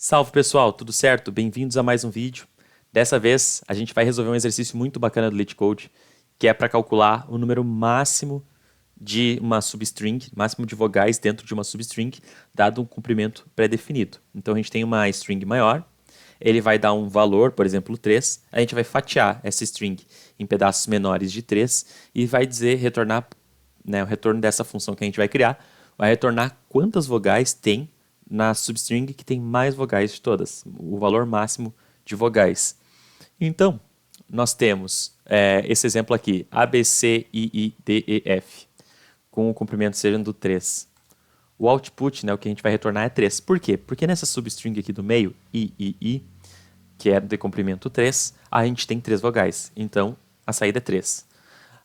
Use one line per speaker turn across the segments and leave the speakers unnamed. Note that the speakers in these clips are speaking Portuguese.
Salve pessoal, tudo certo? Bem-vindos a mais um vídeo. Dessa vez a gente vai resolver um exercício muito bacana do LeetCode, que é para calcular o número máximo de uma substring, máximo de vogais dentro de uma substring, dado um comprimento pré-definido. Então a gente tem uma string maior, ele vai dar um valor, por exemplo 3, a gente vai fatiar essa string em pedaços menores de 3 e vai dizer, retornar, o retorno dessa função que a gente vai criar, vai retornar quantas vogais tem na substring que tem mais vogais de todas, o valor máximo de vogais. Então, nós temos esse exemplo aqui, A, B, C, I, I, D, E, F, com o comprimento sendo 3. O output, o que a gente vai retornar é 3. Por quê? Porque nessa substring aqui do meio, I, I, I, que é de comprimento 3, a gente tem 3 vogais. Então, a saída é 3.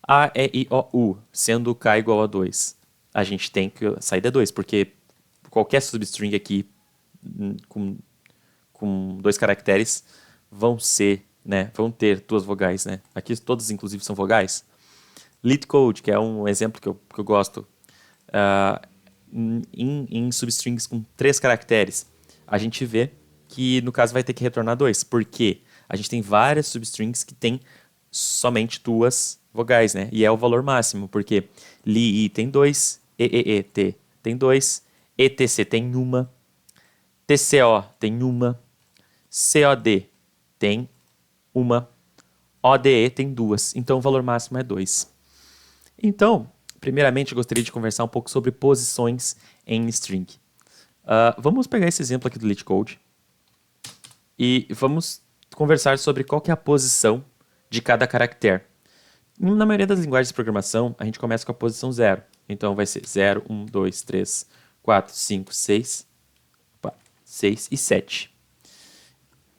A, E, I, O, U, sendo K igual a 2, a gente tem que a saída é 2, porque qualquer substring aqui com 2 caracteres vão ter 2 vogais, né? Aqui todos, inclusive, são vogais. LeetCode, que é um exemplo que eu gosto, em substrings com 3 caracteres, a gente vê que, no caso, vai ter que retornar 2, porque a gente tem várias substrings que tem somente 2 vogais, né? E é o valor máximo, porque li tem 2, EET tem 2, ETC tem uma, TCO tem uma, COD tem uma, ODE tem 2. Então o valor máximo é 2. Então, primeiramente eu gostaria de conversar um pouco sobre posições em string. Vamos pegar esse exemplo aqui do LeetCode e vamos conversar sobre qual que é a posição de cada caractere. Na maioria das linguagens de programação, a gente começa com a posição 0. Então vai ser 0, 1, 2, 3, 4, 5, 6, 6 e 7.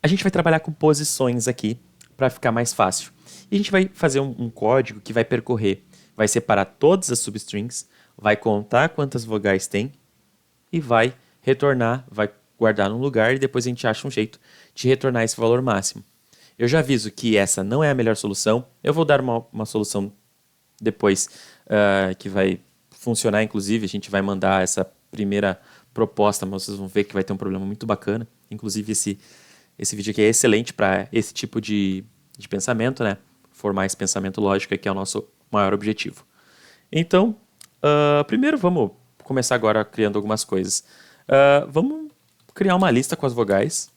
A gente vai trabalhar com posições aqui para ficar mais fácil. E a gente vai fazer um código que vai percorrer, vai separar todas as substrings, vai contar quantas vogais tem e vai retornar, vai guardar num lugar e depois a gente acha um jeito de retornar esse valor máximo. Eu já aviso que essa não é a melhor solução. Eu vou dar uma solução depois que vai funcionar, inclusive. A gente vai mandar essa primeira proposta, mas vocês vão ver que vai ter um problema muito bacana. Inclusive, esse vídeo aqui é excelente para esse tipo de pensamento, né? Formar esse pensamento lógico, que é o nosso maior objetivo. Então, primeiro vamos começar agora criando algumas coisas. Vamos criar uma lista com as vogais.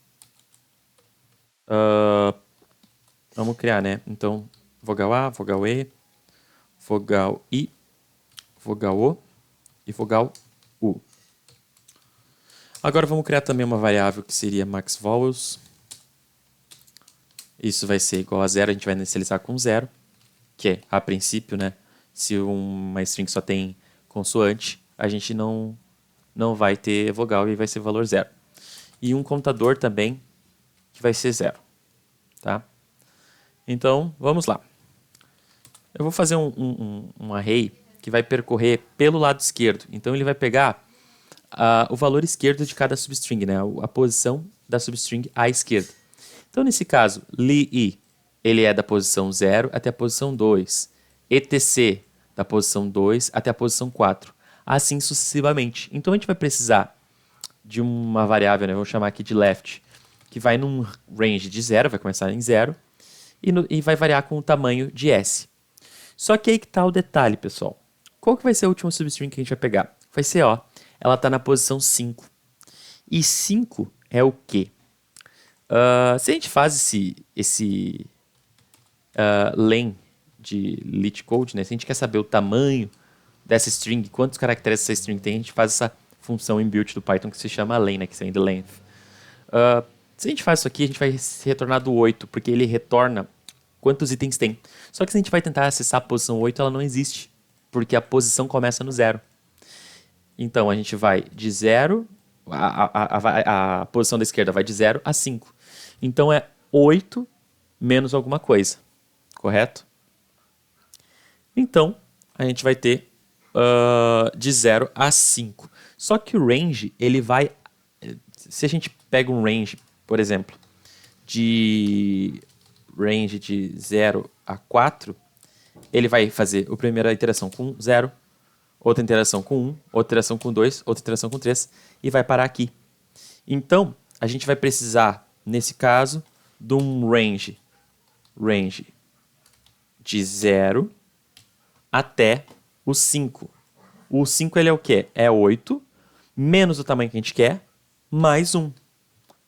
Vamos criar, né? Então, vogal A, vogal E, vogal I, vogal O e vogal U. Agora vamos criar também uma variável que seria maxVowels. Isso vai ser igual a 0, a gente vai inicializar com 0, que é, a princípio, né? Se uma string só tem consoante, a gente não vai ter vogal e vai ser valor 0. E um contador também, que vai ser 0. Tá? Então, vamos lá. Eu vou fazer um array que vai percorrer pelo lado esquerdo. Então, ele vai pegar o valor esquerdo de cada substring, né? A posição da substring à esquerda. Então, nesse caso, li, ele é da posição 0 até a posição 2. etc, da posição 2 até a posição 4. Assim sucessivamente. Então, a gente vai precisar de uma variável, né? Vamos chamar aqui de left, que vai num range de 0, vai começar em 0, e vai variar com o tamanho de S. Só que aí que está o detalhe, pessoal. Qual que vai ser a última substring que a gente vai pegar? Vai ser, ela está na posição 5. E 5 é o quê? Se a gente faz esse len de LeetCode, né? Se a gente quer saber o tamanho dessa string, quantos caracteres essa string tem, a gente faz essa função inbuilt do Python que se chama len, né? Que se chama length. Se a gente faz isso aqui, a gente vai retornar do 8, porque ele retorna quantos itens tem. Só que se a gente vai tentar acessar a posição 8, ela não existe, porque a posição começa no 0. Então, a gente vai de 0, a posição da esquerda vai de 0 a 5. Então, é 8 menos alguma coisa, correto? Então, a gente vai ter de 0 a 5. Só que o range, ele vai... Se a gente pega um range, por exemplo, de 0 a 4, ele vai fazer a primeira iteração com 0, outra interação com 1, outra interação com 2, outra interação com 3, e vai parar aqui. Então, a gente vai precisar, nesse caso, de um range de 0 até o 5. O 5 ele é o quê? É 8, menos o tamanho que a gente quer, mais 1.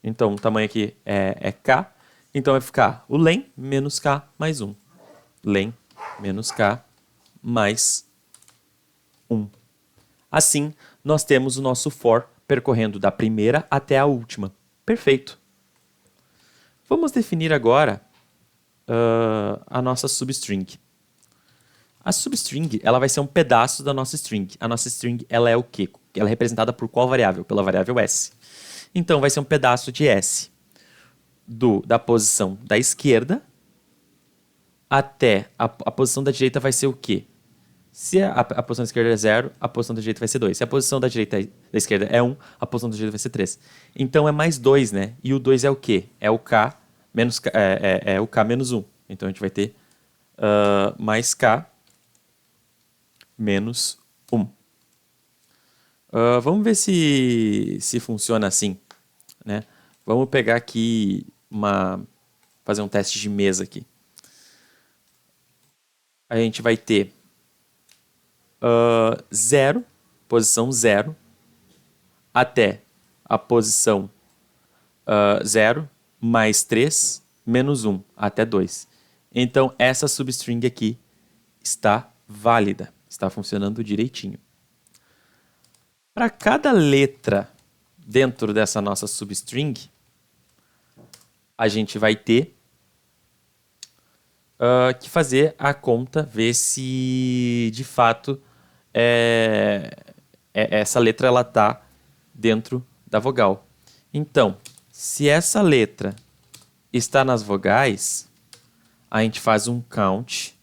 Então, o tamanho aqui é K. Então, vai ficar o len menos K mais 1. Len menos K mais 1. Assim, nós temos o nosso for percorrendo da primeira até a última. Perfeito. Vamos definir agora a nossa substring. A substring ela vai ser um pedaço da nossa string. A nossa string ela é o quê? Ela é representada por qual variável? Pela variável s. Então, vai ser um pedaço de s da posição da esquerda até a posição da direita vai ser o quê? Se a posição da esquerda é 0, a posição da direita vai ser 2. Se a posição da esquerda é 1, a posição da direita vai ser 3. Então é mais 2, né? E o 2 é o quê? É o k menos, o k menos 1. Então a gente vai ter mais k menos 1. Vamos ver se funciona assim, né? Vamos pegar aqui fazer um teste de mesa aqui. A gente vai ter 0, posição 0, até a posição 0, mais 3, menos 1, até 2. Então, essa substring aqui está válida, está funcionando direitinho. Para cada letra dentro dessa nossa substring, a gente vai ter que fazer a conta, ver se de fato essa letra ela está dentro da vogal. Então, se essa letra está nas vogais, a gente faz um count.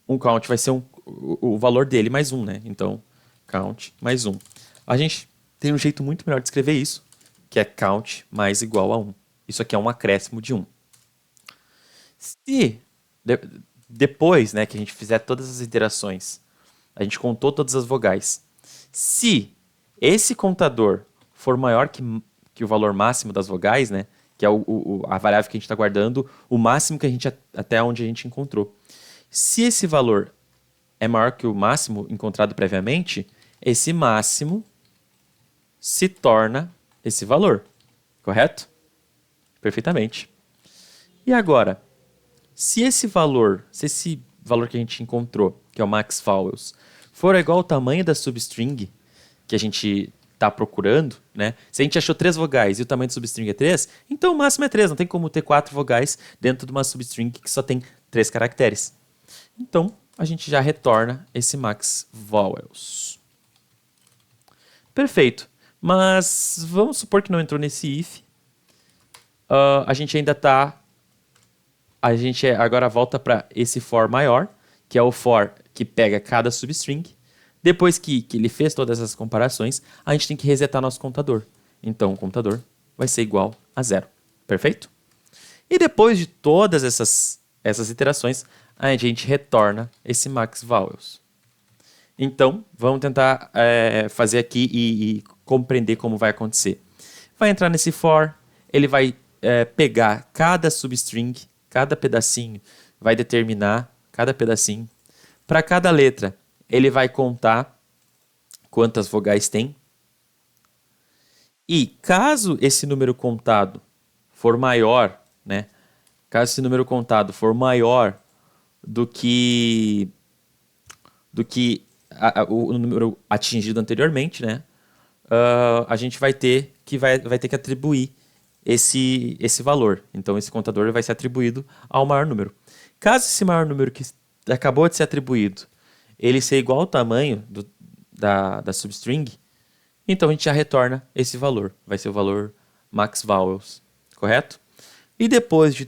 Um count vai ser o valor dele mais 1, né? Então, count mais 1. A gente tem um jeito muito melhor de escrever isso, que é count mais igual a 1. Isso aqui é um acréscimo de 1. Se depois, né, que a gente fizer todas as iterações, a gente contou todas as vogais. Se esse contador for maior que o valor máximo das vogais, né, que é a variável que a gente está guardando, o máximo que a gente até onde a gente encontrou. Se esse valor é maior que o máximo encontrado previamente, esse máximo se torna esse valor, correto? Perfeitamente. E agora, se esse valor que a gente encontrou, que é o max vowels, for igual ao tamanho da substring que a gente está procurando, né? Se a gente achou 3 vogais e o tamanho da substring é 3, então o máximo é 3. Não tem como ter 4 vogais dentro de uma substring que só tem 3 caracteres. Então, a gente já retorna esse max vowels. Perfeito. Mas vamos supor que não entrou nesse if. A gente ainda está... A gente agora volta para esse for maior, que é o for que pega cada substring. Depois que ele fez todas essas comparações, a gente tem que resetar nosso contador. Então, o contador vai ser igual a 0. Perfeito? E depois de todas essas iterações, a gente retorna esse max vowels. Então, vamos tentar fazer aqui e compreender como vai acontecer. Vai entrar nesse for, ele vai pegar cada substring, cada pedacinho, vai determinar cada pedacinho. Para cada letra, ele vai contar quantas vogais tem. E caso esse número contado for maior, né? Caso esse número contado for maior do que o número atingido anteriormente, né? A gente vai ter que atribuir esse valor. Então, esse contador vai ser atribuído ao maior número. Caso esse maior número que acabou de ser atribuído, ele ser igual ao tamanho da substring, então a gente já retorna esse valor. Vai ser o valor max vowels, correto? E depois de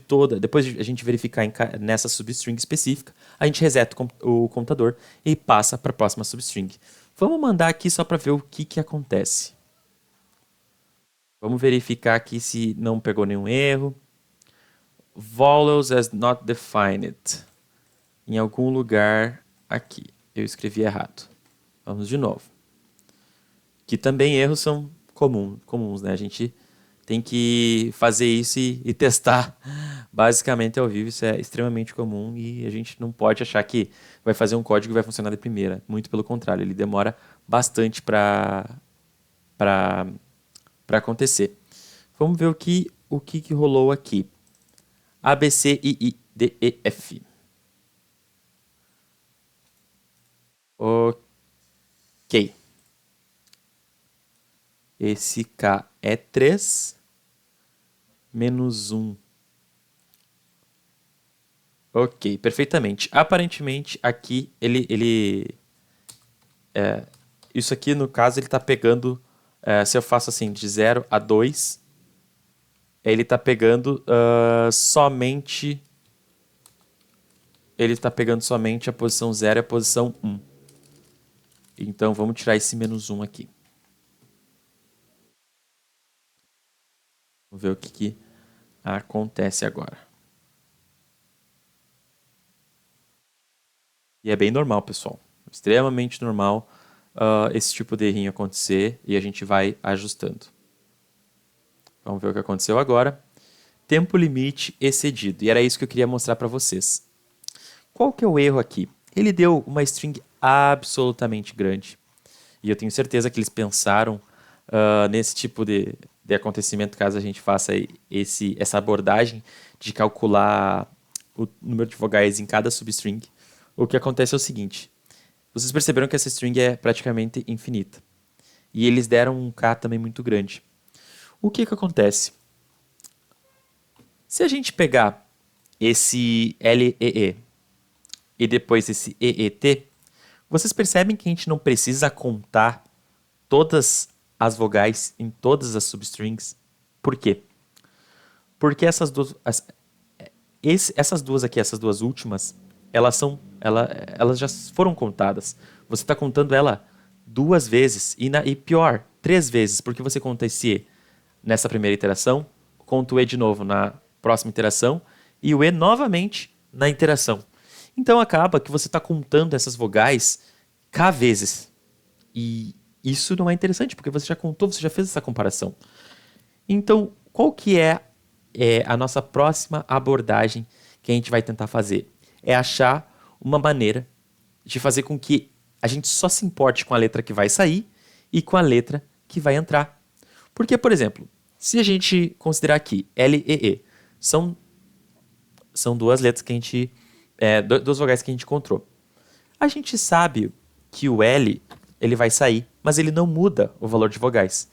a gente verificar nessa substring específica, a gente reseta o computador e passa para a próxima substring. Vamos mandar aqui só para ver o que acontece. Vamos verificar aqui se não pegou nenhum erro. Vowels as not defined. Em algum lugar aqui. Eu escrevi errado. Vamos de novo. Que também erros são comuns, né? A gente tem que fazer isso e testar basicamente ao vivo. Isso é extremamente comum e a gente não pode achar que vai fazer um código e vai funcionar de primeira. Muito pelo contrário, ele demora bastante para acontecer. Vamos ver o que rolou aqui. A, B, C, I, I, D, E, F. Ok. Esse K é 3 menos 1. Ok, perfeitamente. Aparentemente, aqui, isso aqui, no caso, ele está pegando... se eu faço assim, de 0 a 2, ele está pegando somente... Ele está pegando somente a posição 0 e a posição 1. Então, vamos tirar esse menos 1 aqui. Vamos ver o que acontece agora. E é bem normal, pessoal. Extremamente normal esse tipo de errinho acontecer e a gente vai ajustando. Vamos ver o que aconteceu agora. Tempo limite excedido. E era isso que eu queria mostrar para vocês. Qual que é o erro aqui? Ele deu uma string absolutamente grande. E eu tenho certeza que eles pensaram nesse tipo de acontecimento, caso a gente faça essa abordagem de calcular o número de vogais em cada substring. O que acontece é o seguinte. Vocês perceberam que essa string é praticamente infinita. E eles deram um K também muito grande. O que acontece? Se a gente pegar esse LEE e depois esse EET, vocês percebem que a gente não precisa contar todas as vogais em todas as substrings. Por quê? Porque essas duas aqui, essas duas últimas, elas já foram contadas. Você está contando ela duas vezes e pior, três vezes, porque você conta esse E nessa primeira iteração, conta o E de novo na próxima iteração e o E novamente na iteração. Então acaba que você está contando essas vogais K vezes. E isso não é interessante, porque você já contou, você já fez essa comparação. Então, qual que é a nossa próxima abordagem que a gente vai tentar fazer? É achar uma maneira de fazer com que a gente só se importe com a letra que vai sair e com a letra que vai entrar. Porque, por exemplo, se a gente considerar aqui L e E, são duas letras que a gente... duas vogais que a gente encontrou. A gente sabe que o L ele vai sair, mas ele não muda o valor de vogais.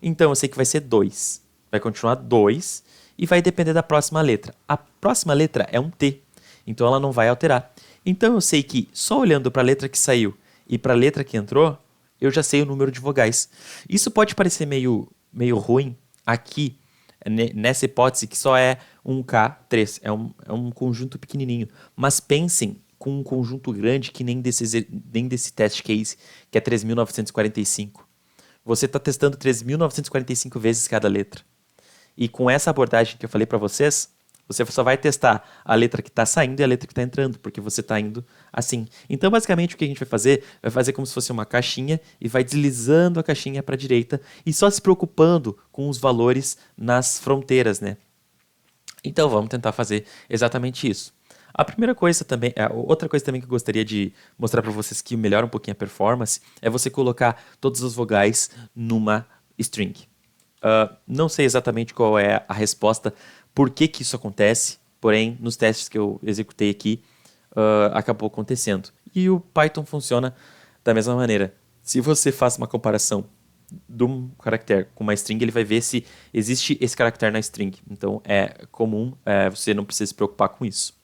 Então eu sei que vai ser 2. Vai continuar 2 e vai depender da próxima letra. A próxima letra é um T, então ela não vai alterar. Então eu sei que só olhando para a letra que saiu e para a letra que entrou, eu já sei o número de vogais. Isso pode parecer meio ruim aqui, nessa hipótese que só é um K3, é um conjunto pequenininho. Mas pensem com um conjunto grande que nem desse test case, que é 3.945. Você está testando 3.945 vezes cada letra. E com essa abordagem que eu falei para vocês, você só vai testar a letra que está saindo e a letra que está entrando, porque você está indo assim. Então, basicamente, o que a gente vai fazer como se fosse uma caixinha e vai deslizando a caixinha para a direita e só se preocupando com os valores nas fronteiras, né? Então, vamos tentar fazer exatamente isso. A primeira coisa também, outra coisa também que eu gostaria de mostrar para vocês que melhora um pouquinho a performance é você colocar todas as vogais numa string. Não sei exatamente qual é a resposta, por que isso acontece, porém, nos testes que eu executei aqui, acabou acontecendo. E o Python funciona da mesma maneira. Se você faz uma comparação de um caractere com uma string, ele vai ver se existe esse caractere na string. Então, é comum, você não precisa se preocupar com isso.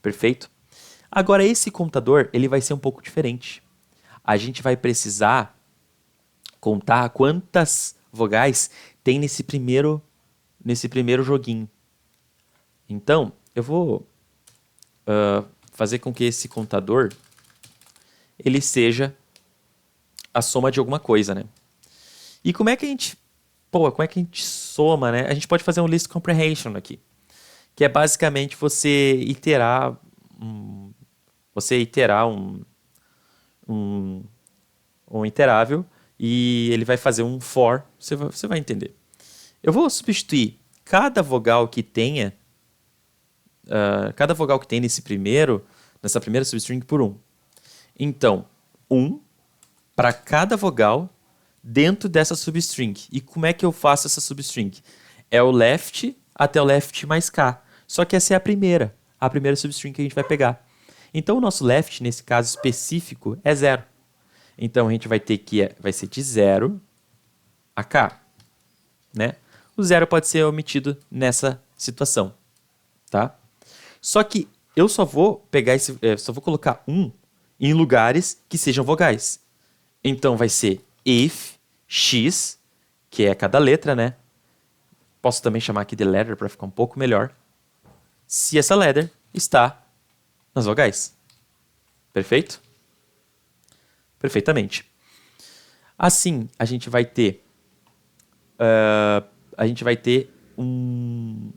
Perfeito? Agora, esse computador, ele vai ser um pouco diferente. A gente vai precisar contar quantas vogais tem nesse primeiro joguinho. Então, eu vou fazer com que esse contador ele seja a soma de alguma coisa, né? E como é que a gente soma, né? A gente pode fazer um list comprehension aqui, que é basicamente iterar um iterável e ele vai fazer um for, você vai entender. Eu vou substituir cada vogal que tenha, cada vogal que tem nessa primeira substring por 1. Então, 1 para cada vogal dentro dessa substring. E como é que eu faço essa substring? É o left até o left mais K. Só que essa é a primeira substring que a gente vai pegar. Então, o nosso left, nesse caso específico, é 0. Então, a gente vai ter que, vai ser de 0 a K, né? O 0 pode ser omitido nessa situação, tá? Só que eu só vou pegar só vou colocar 1 em lugares que sejam vogais. Então, vai ser if x, que é cada letra, né? Posso também chamar aqui de letter para ficar um pouco melhor. Se essa letter está nas vogais. Perfeito? Perfeitamente. Assim, a gente vai ter um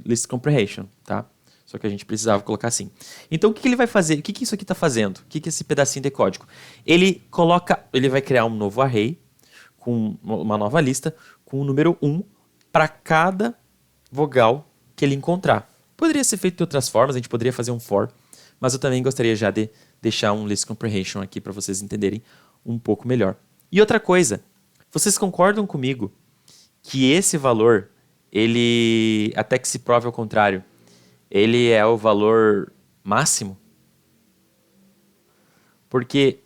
list comprehension, tá? Só que a gente precisava colocar assim. Então, o que ele vai fazer? O que isso aqui está fazendo? O que esse pedacinho de código? Ele vai criar um novo array com uma nova lista com o número 1 para cada vogal que ele encontrar. Poderia ser feito de outras formas, a gente poderia fazer um for, mas eu também gostaria já de deixar um list comprehension aqui para vocês entenderem um pouco melhor. E outra coisa, vocês concordam comigo que esse valor, ele, até que se prove ao contrário, ele é o valor máximo? Porque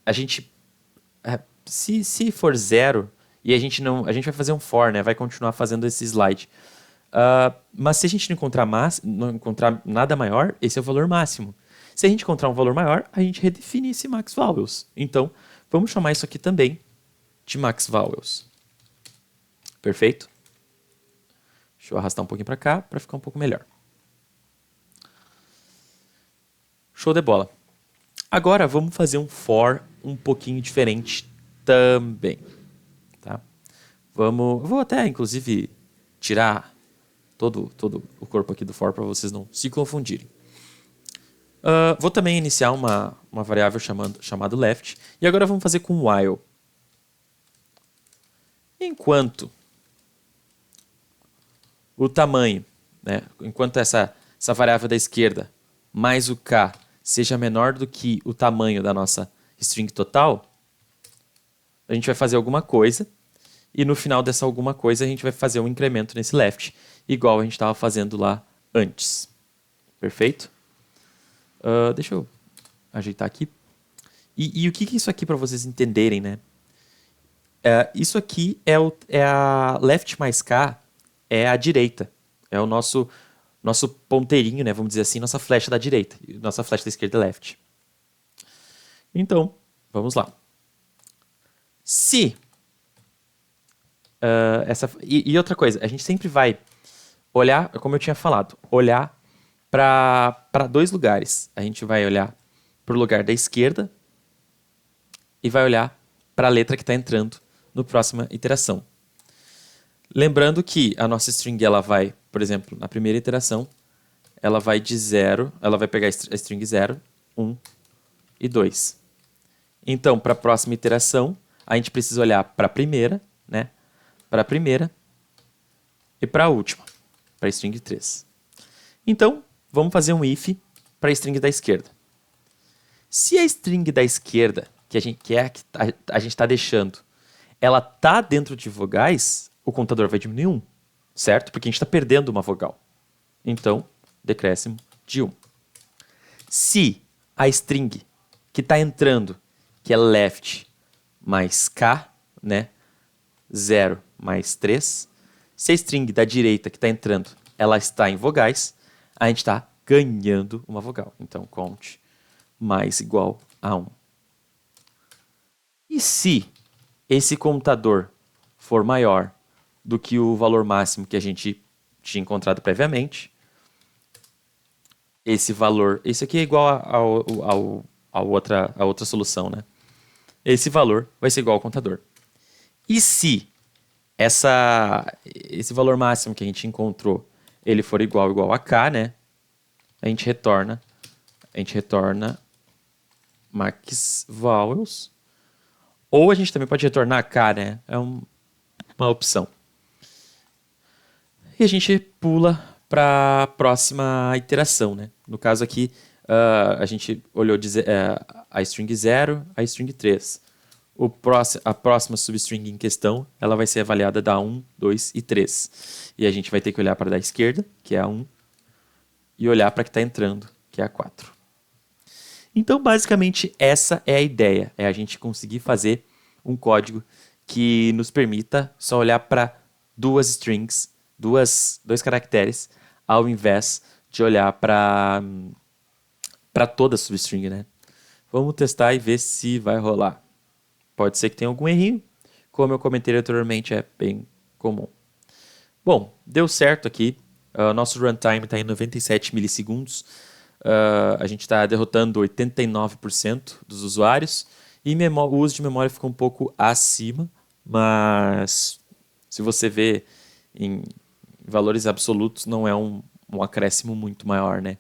a gente, se for 0, e a gente vai fazer um for, né? Vai continuar fazendo esse slide. Mas se a gente não encontrar nada maior, esse é o valor máximo. Se a gente encontrar um valor maior, a gente redefine esse max values. Então, vamos chamar isso aqui também de max values. Perfeito? Deixa eu arrastar um pouquinho para cá para ficar um pouco melhor. Show de bola. Agora vamos fazer um for um pouquinho diferente também. Tá? Vou até, inclusive, tirar todo o corpo aqui do for para vocês não se confundirem. Vou também iniciar uma variável chamada left. E agora vamos fazer com while. Enquanto o tamanho, né, enquanto essa variável da esquerda mais o k seja menor do que o tamanho da nossa string total, a gente vai fazer alguma coisa, e no final dessa alguma coisa a gente vai fazer um incremento nesse left, igual a gente estava fazendo lá antes. Perfeito? Deixa eu ajeitar aqui. E o que é isso aqui para vocês entenderem, né? Isso aqui é a left mais k, é a direita. É o nosso ponteirinho, né? Vamos dizer assim, nossa flecha da direita. Nossa flecha da esquerda é left. Então, vamos lá. Se e outra coisa, a gente sempre vai olhar, como eu tinha falado, olhar para dois lugares. A gente vai olhar para o lugar da esquerda e vai olhar para a letra que está entrando na próxima iteração. Lembrando que a nossa string, ela vai, por exemplo, na primeira iteração, ela vai de 0, ela vai pegar a string 0, 1 e 2. Então, para a próxima iteração, a gente precisa olhar para a primeira, né? Para a primeira e para a última, para a string 3. Então, vamos fazer um if para a string da esquerda. Se a string da esquerda, que a gente está deixando, ela está dentro de vogais, o contador vai diminuir 1, certo? Porque a gente está perdendo uma vogal. Então, decréscimo de 1. Se a string que está entrando, que é left mais k, né? 0 mais 3. Se a string da direita que está entrando, ela está em vogais, a gente está ganhando uma vogal. Então, count mais igual a 1. E se esse contador for maior do que o valor máximo que a gente tinha encontrado previamente, esse aqui é igual a outra solução, né? Esse valor vai ser igual ao contador. E se esse valor máximo que a gente encontrou, ele for igual a k, né? A gente retorna max values, Ou a gente também pode retornar K, né? É uma opção. E a gente pula para a próxima iteração, né? No caso aqui, a gente olhou a string 0, a string 3. A próxima substring em questão, ela vai ser avaliada da 1, 2 e 3. E a gente vai ter que olhar para a da esquerda, que é a 1, e olhar para a que está entrando, que é a 4. Então, basicamente, essa é a ideia. É a gente conseguir fazer um código que nos permita só olhar para duas strings, dois caracteres, ao invés de olhar para toda a substring, né? Vamos testar e ver se vai rolar. Pode ser que tenha algum errinho. Como eu comentei anteriormente, é bem comum. Bom, deu certo aqui. Nosso runtime está em 97 milissegundos. A gente está derrotando 89% dos usuários. E o uso de memória ficou um pouco acima. Mas se você vê em valores absolutos, não é um acréscimo muito maior, né?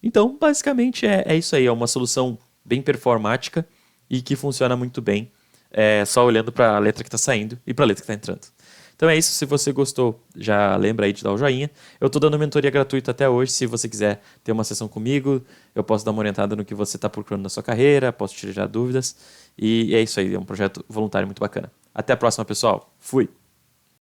Então, basicamente, é isso aí. É uma solução bem performática e que funciona muito bem, só olhando para a letra que está saindo e para a letra que está entrando. Então é isso. Se você gostou, já lembra aí de dar o joinha. Eu estou dando mentoria gratuita até hoje. Se você quiser ter uma sessão comigo, eu posso dar uma orientada no que você está procurando na sua carreira, posso tirar dúvidas. E é isso aí. É um projeto voluntário muito bacana. Até a próxima, pessoal. Fui!